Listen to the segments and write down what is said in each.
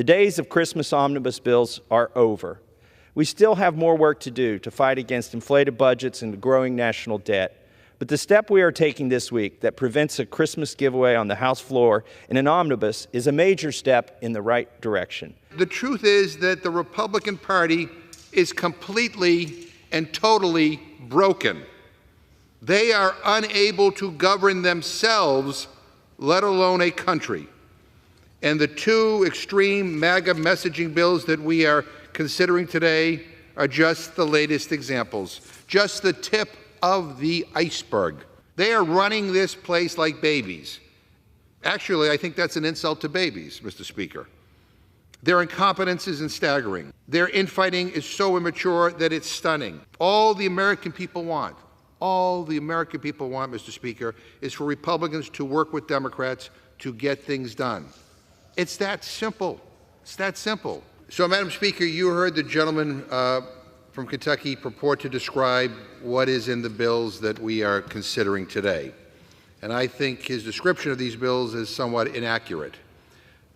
The days of Christmas omnibus bills are over. We still have more work to do to fight against inflated budgets and the growing national debt. But the step we are taking this week that prevents a Christmas giveaway on the House floor in an omnibus is a major step in the right direction. The truth is that the Republican Party is completely and totally broken. They are unable to govern themselves, let alone a country. And the two extreme MAGA messaging bills that we are considering today are just the latest examples, just the tip of the iceberg. They are running this place like babies. Actually, I think that's an insult to babies, Mr. Speaker. Their incompetence is staggering. Their infighting is so immature that it's stunning. All the American people want, Mr. Speaker, is for Republicans to work with Democrats to get things done. It's that simple. It's that simple. So, Madam Speaker, you heard the gentleman from Kentucky purport to describe what is in the bills that we are considering today. And I think his description of these bills is somewhat inaccurate.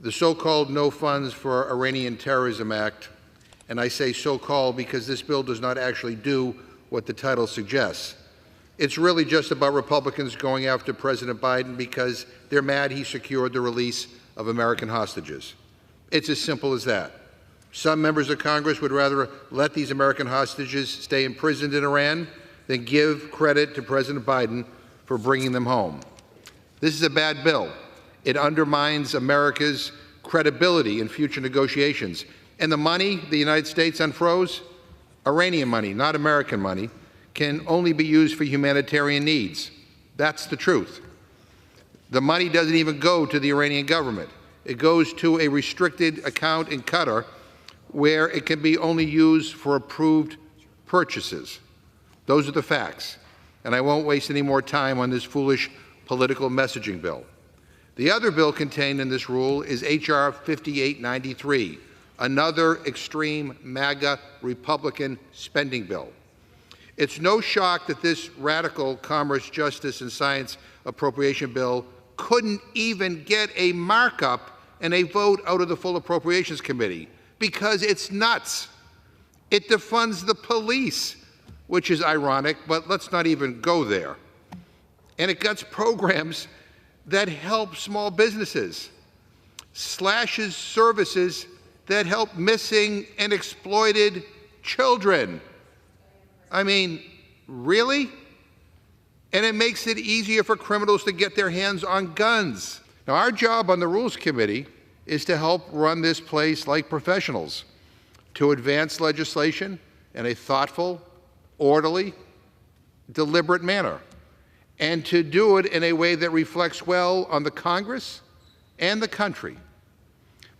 The so-called No Funds for Iranian Terrorism Act, and I say so-called because this bill does not actually do what the title suggests. It's really just about Republicans going after President Biden because they're mad he secured the release of American hostages. It's as simple as that. Some members of Congress would rather let these American hostages stay imprisoned in Iran than give credit to President Biden for bringing them home. This is a bad bill. It undermines America's credibility in future negotiations. And the money the United States unfroze, Iranian money, not American money, can only be used for humanitarian needs. That's the truth. The money doesn't even go to the Iranian government. It goes to a restricted account in Qatar where it can be only used for approved purchases. Those are the facts. And I won't waste any more time on this foolish political messaging bill. The other bill contained in this rule is H.R. 5893, another extreme MAGA Republican spending bill. It's no shock that this radical commerce, justice, and science appropriation bill couldn't even get a markup and a vote out of the full Appropriations Committee because it's nuts. It defunds the police, which is ironic, but let's not even go there. And it guts programs that help small businesses, slashes services that help missing and exploited children. I mean, really? And it makes it easier for criminals to get their hands on guns. Now, our job on the Rules Committee is to help run this place like professionals, to advance legislation in a thoughtful, orderly, deliberate manner, and to do it in a way that reflects well on the Congress and the country.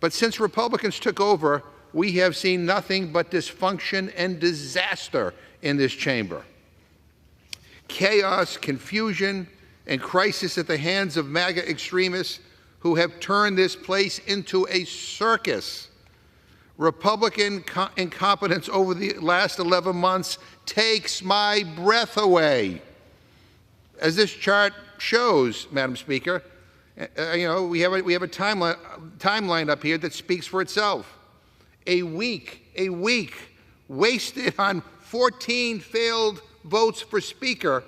But since Republicans took over, we have seen nothing but dysfunction and disaster in this chamber. Chaos, confusion, and crisis at the hands of MAGA extremists who have turned this place into a circus. Republican incompetence over the last 11 months takes my breath away. As this chart shows, Madam Speaker, we have a timeline up here that speaks for itself. A week wasted on 14 failed votes for Speaker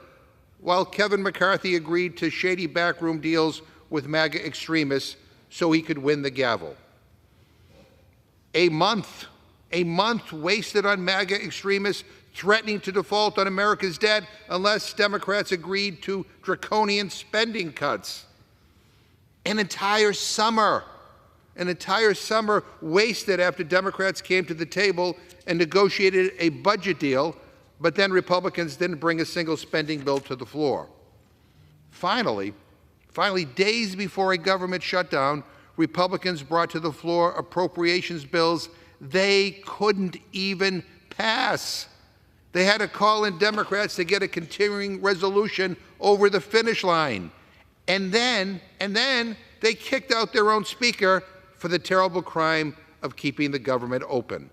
while Kevin McCarthy agreed to shady backroom deals with MAGA extremists so he could win the gavel. A month wasted on MAGA extremists threatening to default on America's debt unless Democrats agreed to draconian spending cuts. An entire summer wasted after Democrats came to the table and negotiated a budget deal, but then Republicans didn't bring a single spending bill to the floor. Finally, days before a government shutdown, Republicans brought to the floor appropriations bills they couldn't even pass. They had to call in Democrats to get a continuing resolution over the finish line. And then they kicked out their own speaker for the terrible crime of keeping the government open.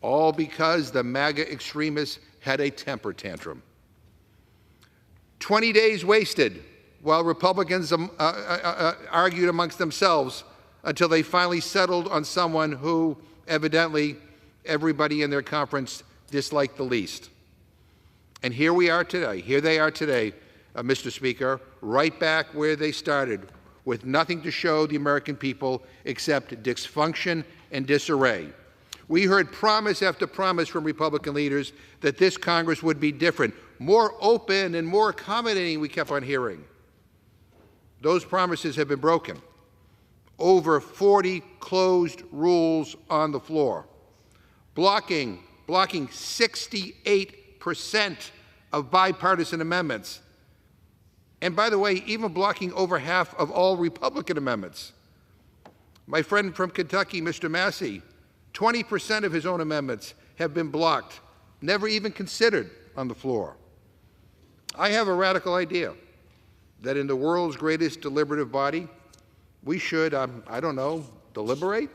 All because the MAGA extremists had a temper tantrum. 20 days wasted while Republicans argued amongst themselves until they finally settled on someone who, evidently, everybody in their conference disliked the least. And here we are today. Here they are today, Mr. Speaker, right back where they started, with nothing to show the American people except dysfunction and disarray. We heard promise after promise from Republican leaders that this Congress would be different, more open and more accommodating, we kept on hearing. Those promises have been broken. Over 40 closed rules on the floor, blocking 68% of bipartisan amendments. And by the way, even blocking over half of all Republican amendments. My friend from Kentucky, Mr. Massey, 20% of his own amendments have been blocked, never even considered on the floor. I have a radical idea that in the world's greatest deliberative body, we should, I don't know, deliberate?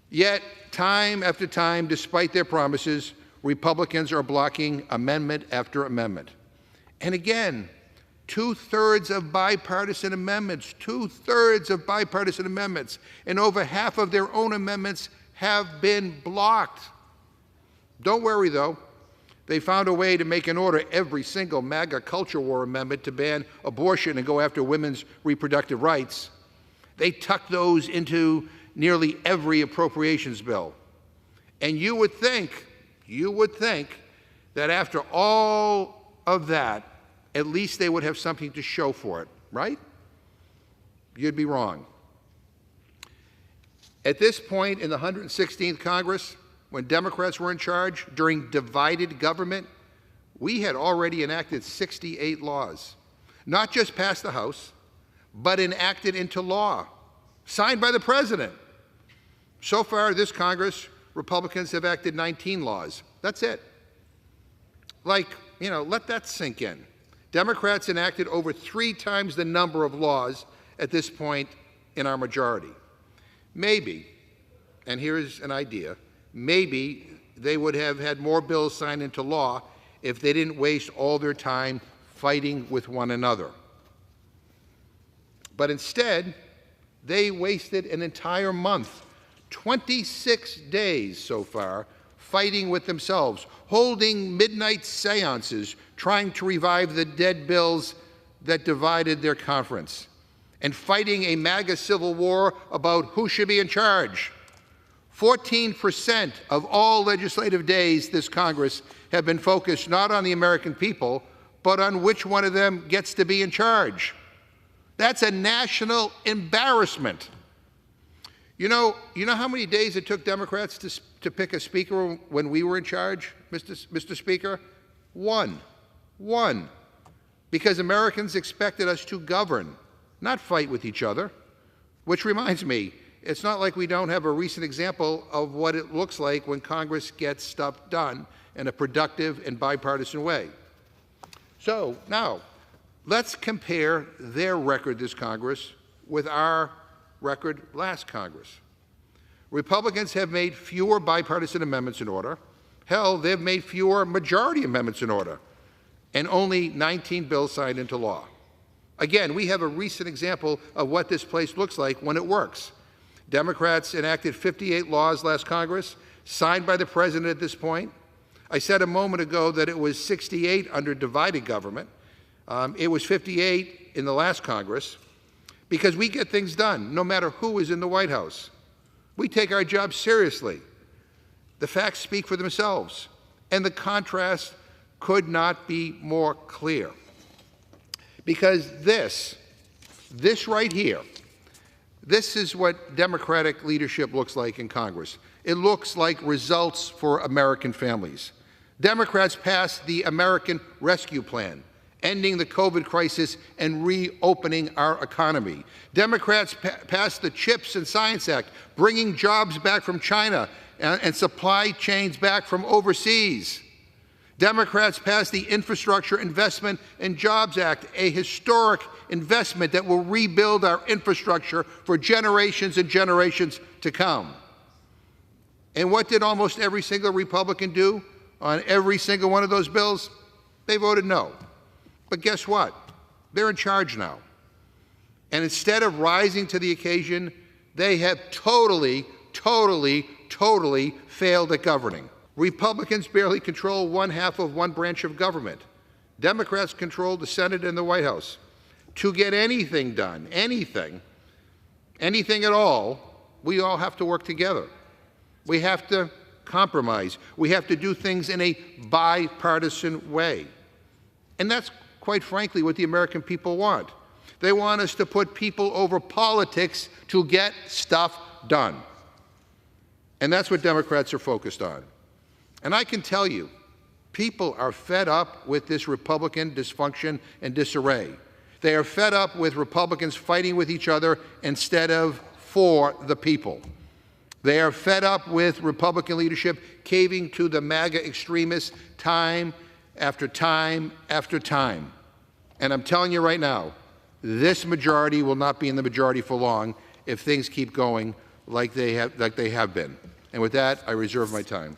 Yet, time after time, despite their promises, Republicans are blocking amendment after amendment. And again, two-thirds of bipartisan amendments, and over half of their own amendments have been blocked. Don't worry, though. They found a way to make an order every single MAGA culture war amendment to ban abortion and go after women's reproductive rights. They tucked those into nearly every appropriations bill. And you would think that after all of that, at least they would have something to show for it, right? You'd be wrong. At this point in the 116th Congress, when Democrats were in charge during divided government, we had already enacted 68 laws, not just passed the House, but enacted into law, signed by the President. So far, this Congress, Republicans have acted 19 laws. That's it. Let that sink in. Democrats enacted over 3 times the number of laws at this point in our majority. Maybe, and here's an idea, maybe they would have had more bills signed into law if they didn't waste all their time fighting with one another. But instead, they wasted an entire month, 26 days so far, fighting with themselves, holding midnight seances, trying to revive the dead bills that divided their conference, and fighting a MAGA civil war about who should be in charge. 14% of all legislative days this Congress have been focused not on the American people, but on which one of them gets to be in charge. That's a national embarrassment. You know how many days it took Democrats to pick a speaker when we were in charge, Mr. Speaker? One. Because Americans expected us to govern, not fight with each other. Which reminds me, it's not like we don't have a recent example of what it looks like when Congress gets stuff done in a productive and bipartisan way. So now, let's compare their record this Congress with our record last Congress. Republicans have made fewer bipartisan amendments in order. Hell, they've made fewer majority amendments in order, and only 19 bills signed into law. Again, we have a recent example of what this place looks like when it works. Democrats enacted 58 laws last Congress, signed by the President at this point. I said a moment ago that it was 68 under divided government. It was 58 in the last Congress, because we get things done, no matter who is in the White House. We take our job seriously. The facts speak for themselves, and the contrast could not be more clear. Because this right here, this is what Democratic leadership looks like in Congress. It looks like results for American families. Democrats passed the American Rescue Plan, ending the COVID crisis and reopening our economy. Democrats passed the CHIPS and Science Act, bringing jobs back from China and supply chains back from overseas. Democrats passed the Infrastructure Investment and Jobs Act, a historic investment that will rebuild our infrastructure for generations and generations to come. And what did almost every single Republican do on every single one of those bills? They voted no. But guess what? They're in charge now. And instead of rising to the occasion, they have totally failed at governing. Republicans barely control one half of one branch of government. Democrats control the Senate and the White House. To get anything done, anything at all, we all have to work together. We have to compromise. We have to do things in a bipartisan way. And that's, quite frankly, what the American people want. They want us to put people over politics to get stuff done. And that's what Democrats are focused on. And I can tell you, people are fed up with this Republican dysfunction and disarray. They are fed up with Republicans fighting with each other instead of for the people. They are fed up with Republican leadership caving to the MAGA extremists time after time after time. And I'm telling you right now, this majority will not be in the majority for long if things keep going like they have been. And with that, I reserve my time.